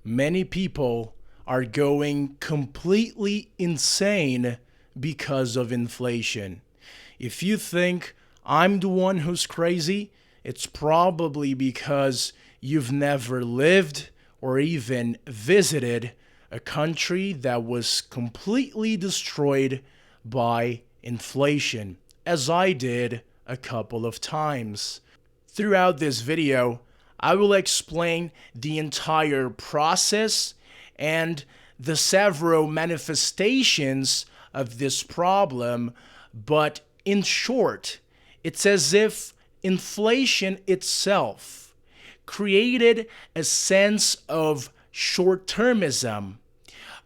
Many people are going completely insane because of inflation. If you think I'm the one who's crazy, it's probably because you've never lived or even visited a country that was completely destroyed by inflation, as I did a couple of times. Throughout this video, I will explain the entire process and the several manifestations of this problem, but in short, it's as if inflation itself created a sense of short-termism,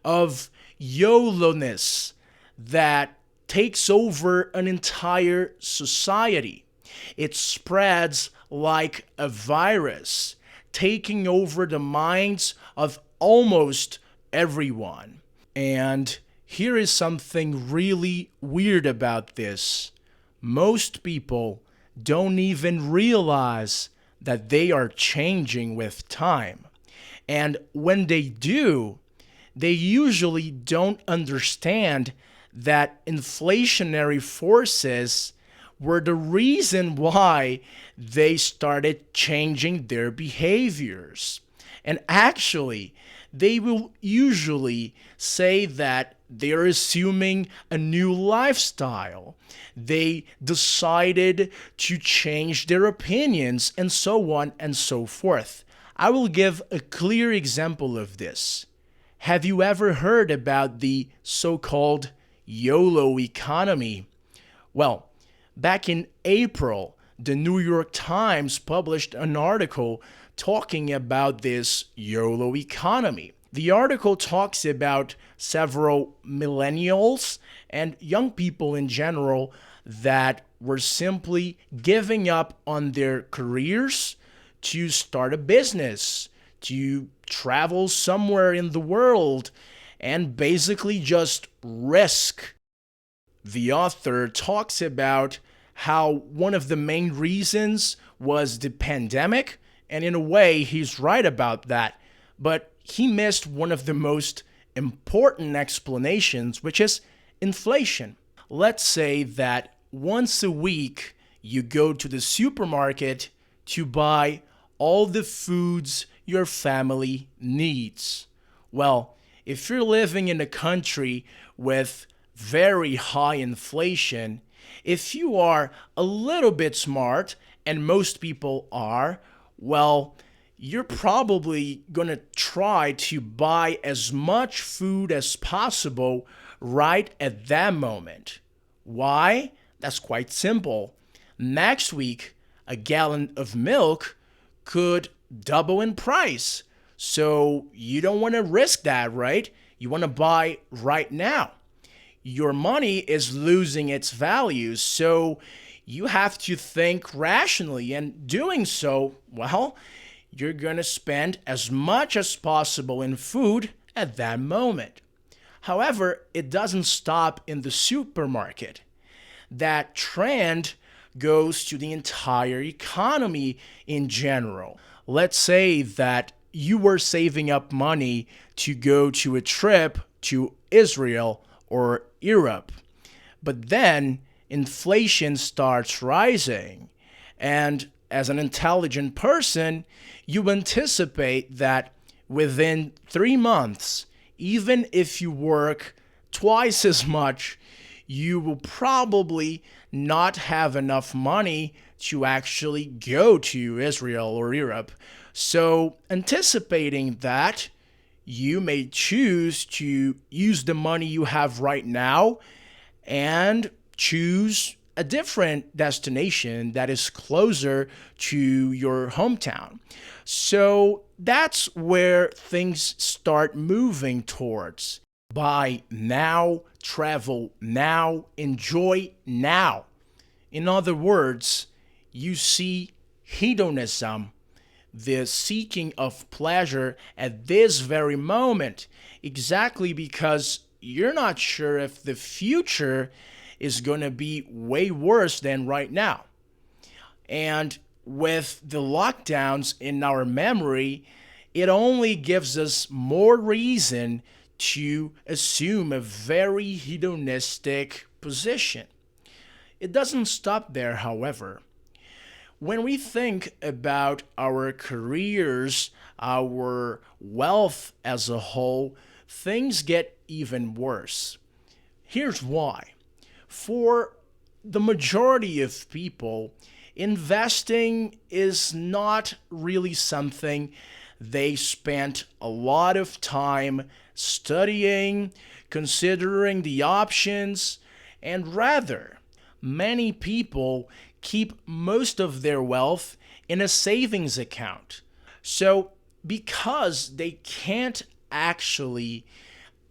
of Yolo-ness that takes over an entire society. It spreads like a virus, taking over the minds of almost everyone. And here is something really weird about this. Most people don't even realize that they are changing with time. And when they do, they usually don't understand that inflationary forces were the reason why they started changing their behaviors. And actually, they will usually say that they're assuming a new lifestyle. They decided to change their opinions, and so on and so forth. I will give a clear example of this. Have you ever heard about the so-called Yolo economy? Well, back in April, the New York Times published an article talking about this Yolo economy. The article talks about several millennials and young people in general that were simply giving up on their careers to start a business, to travel somewhere in the world, and basically just risk. The author talks about how one of the main reasons was the pandemic, and in a way, he's right about that. But he missed one of the most important explanations, which is inflation. Let's say that once a week you go to the supermarket to buy all the foods your family needs. Well, if you're living in a country with very high inflation, if you are a little bit smart, and most people are, well, you're probably going to try to buy as much food as possible right at that moment. Why? That's quite simple. Next week, a gallon of milk could double in price. So you don't want to risk that, right? You want to buy right now. Your money is losing its value, so you have to think rationally, and doing so, well, you're going to spend as much as possible in food at that moment. However, it doesn't stop in the supermarket. That trend goes to the entire economy in general. Let's say that you were saving up money to go to a trip to Israel or Europe, but then inflation starts rising, and as an intelligent person, you anticipate that within 3 months, even if you work twice as much, you will probably not have enough money to actually go to Israel or Europe. So, anticipating that, you may choose to use the money you have right now and choose a different destination that is closer to your hometown. So that's where things start moving towards. Buy now, travel now, enjoy now. In other words, you see hedonism, the seeking of pleasure at this very moment, exactly because you're not sure if the future is going to be way worse than right now. And with the lockdowns in our memory, it only gives us more reason to assume a very hedonistic position. It doesn't stop there, however. When we think about our careers, our wealth as a whole, things get even worse. Here's why. For the majority of people, investing is not really something they spent a lot of time studying, considering the options, and rather, many people keep most of their wealth in a savings account. So, because they can't actually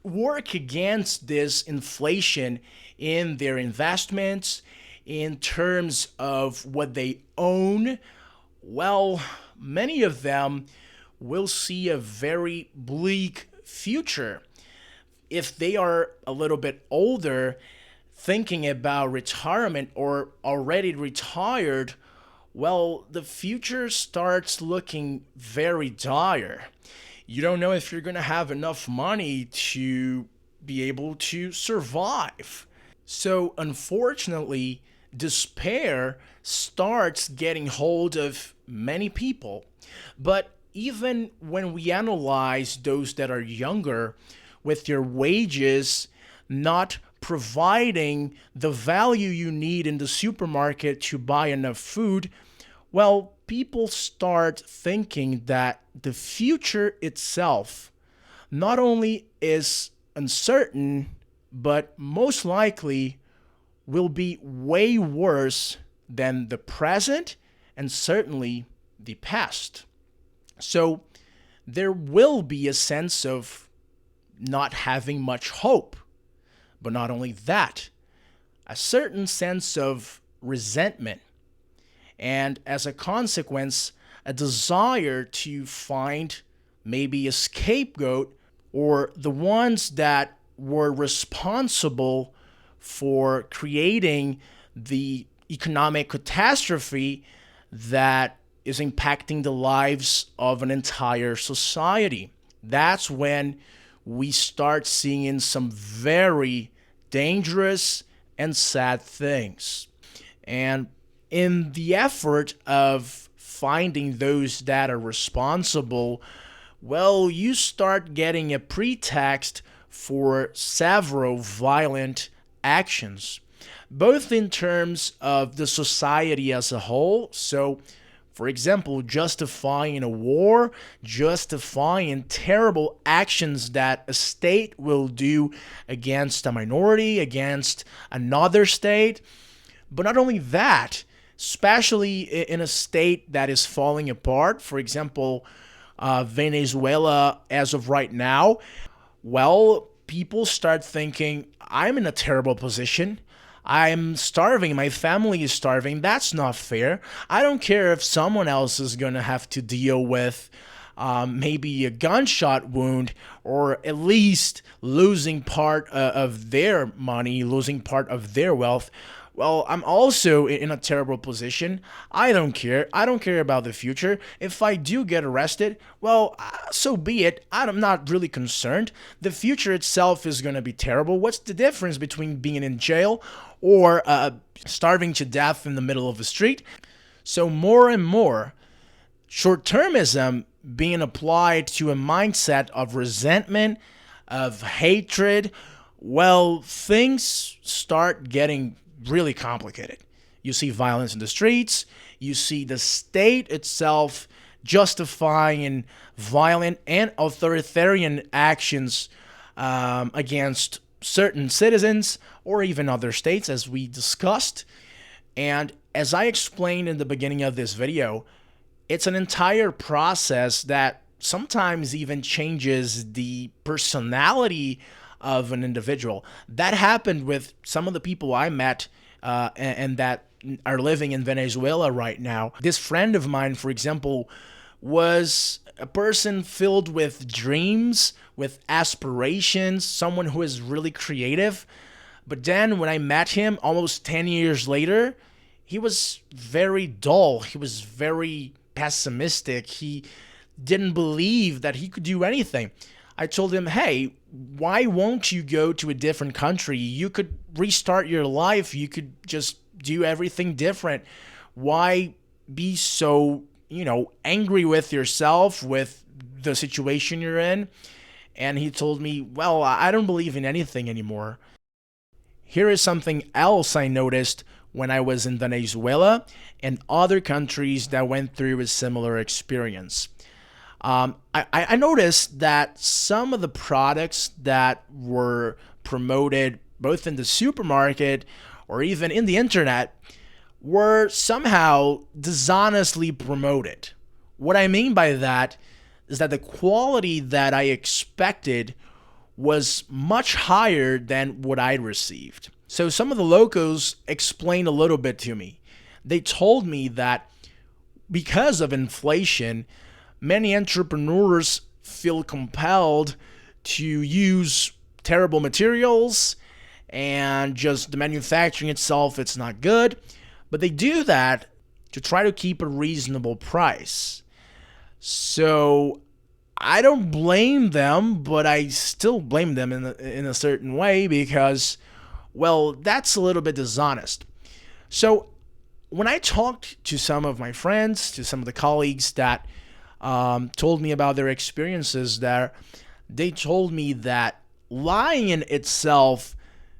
work against this inflation in their investments, in terms of what they own, well, many of them will see a very bleak future. If they are a little bit older, thinking about retirement or already retired, well, the future starts looking very dire. You don't know if you're going to have enough money to be able to survive. So, unfortunately, despair starts getting hold of many people. But even when we analyze those that are younger, with their wages not providing the value you need in the supermarket to buy enough food, well, people start thinking that the future itself not only is uncertain, but most likely will be way worse than the present and certainly the past. So there will be a sense of not having much hope. But not only that, a certain sense of resentment. And as a consequence, a desire to find maybe a scapegoat or the ones that were responsible for creating the economic catastrophe that is impacting the lives of an entire society. That's when we start seeing some very dangerous and sad things. And in the effort of finding those that are responsible, well, you start getting a pretext for several violent actions, both in terms of the society as a whole. So, for example, justifying a war, justifying terrible actions that a state will do against a minority, against another state. But not only that, especially in a state that is falling apart, for example, Venezuela as of right now, well, people start thinking, I'm in a terrible position. I'm starving. My family is starving. That's not fair. I don't care if someone else is going to have to deal with maybe a gunshot wound or at least losing part of their money, losing part of their wealth. Well, I'm also in a terrible position. I don't care. I don't care about the future. If I do get arrested, well, so be it. I'm not really concerned. The future itself is going to be terrible. What's the difference between being in jail or starving to death in the middle of the street? So more and more, short-termism being applied to a mindset of resentment, of hatred, well, things start getting really complicated. You see violence in the streets. You see the state itself justifying violent and authoritarian actions against certain citizens or even other states, as we discussed. And as I explained in the beginning of this video, it's an entire process that sometimes even changes the personality of an individual. That happened with some of the people I met and that are living in Venezuela right now. This friend of mine, for example, was a person filled with dreams, with aspirations, someone who is really creative. But then when I met him almost 10 years later, he was very dull. He was very pessimistic. He didn't believe that he could do anything. I told him, hey, why won't you go to a different country? You could restart your life. You could just do everything different. Why be so, angry with yourself, with the situation you're in? And he told me, well, I don't believe in anything anymore. Here is something else I noticed when I was in Venezuela and other countries that went through a similar experience. I noticed that some of the products that were promoted both in the supermarket or even in the internet were somehow dishonestly promoted. What I mean by that is that the quality that I expected was much higher than what I received. So some of the locals explained a little bit to me. They told me that because of inflation, many entrepreneurs feel compelled to use terrible materials and just the manufacturing itself, it's not good. But they do that to try to keep a reasonable price. So I don't blame them, but I still blame them in a certain way because, well, that's a little bit dishonest. So when I talked to some of my friends, to some of the colleagues that told me about their experiences there, they told me that lying in itself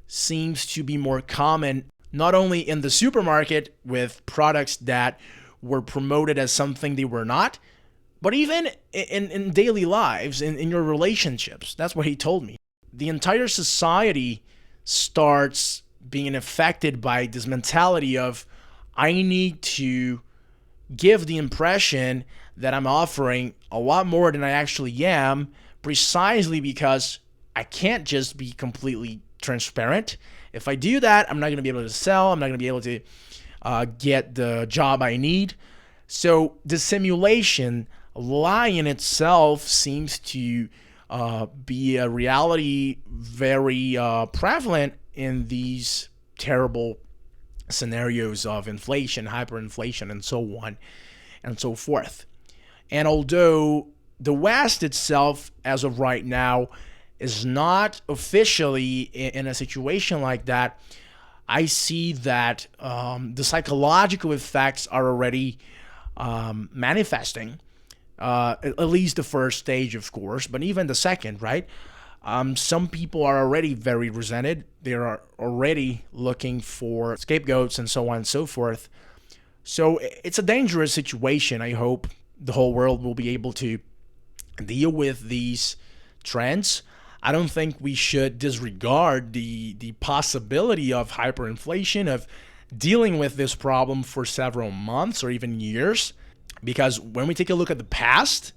seems to be more common, not only in the supermarket with products that were promoted as something they were not, but even in daily lives, in your relationships. That's what he told me. The entire society starts being affected by this mentality of, I need to give the impression that I'm offering a lot more than I actually am, precisely because I can't just be completely transparent. If I do that, I'm not going to be able to sell. I'm not going to be able to get the job I need. So dissimulation, lying in itself, seems to be a reality very prevalent in these terrible scenarios of inflation, hyperinflation, and so on and so forth. And although the West itself, as of right now, is not officially in a situation like that, I see that the psychological effects are already manifesting. At least the first stage, of course, but even the second, right? Some people are already very resented. They are already looking for scapegoats and so on and so forth. So it's a dangerous situation. I hope the whole world will be able to deal with these trends. I don't think we should disregard the possibility of hyperinflation, of dealing with this problem for several months or even years. Because when we take a look at the past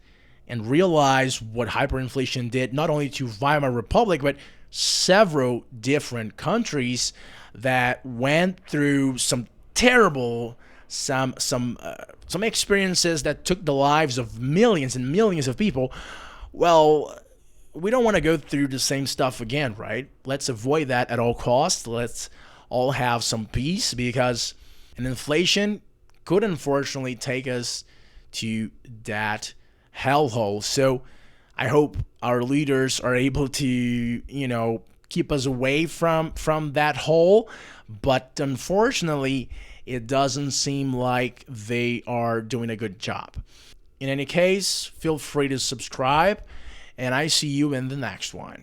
and realize what hyperinflation did not only to Weimar Republic, but several different countries that went through some terrible, some experiences that took the lives of millions and millions of people, well, we don't want to go through the same stuff again, right? Let's avoid that at all costs. Let's all have some peace, because an inflation could unfortunately take us to that hellhole. So I hope our leaders are able to, keep us away from that hole. But unfortunately, it doesn't seem like they are doing a good job. In any case, feel free to subscribe, and I see you in the next one.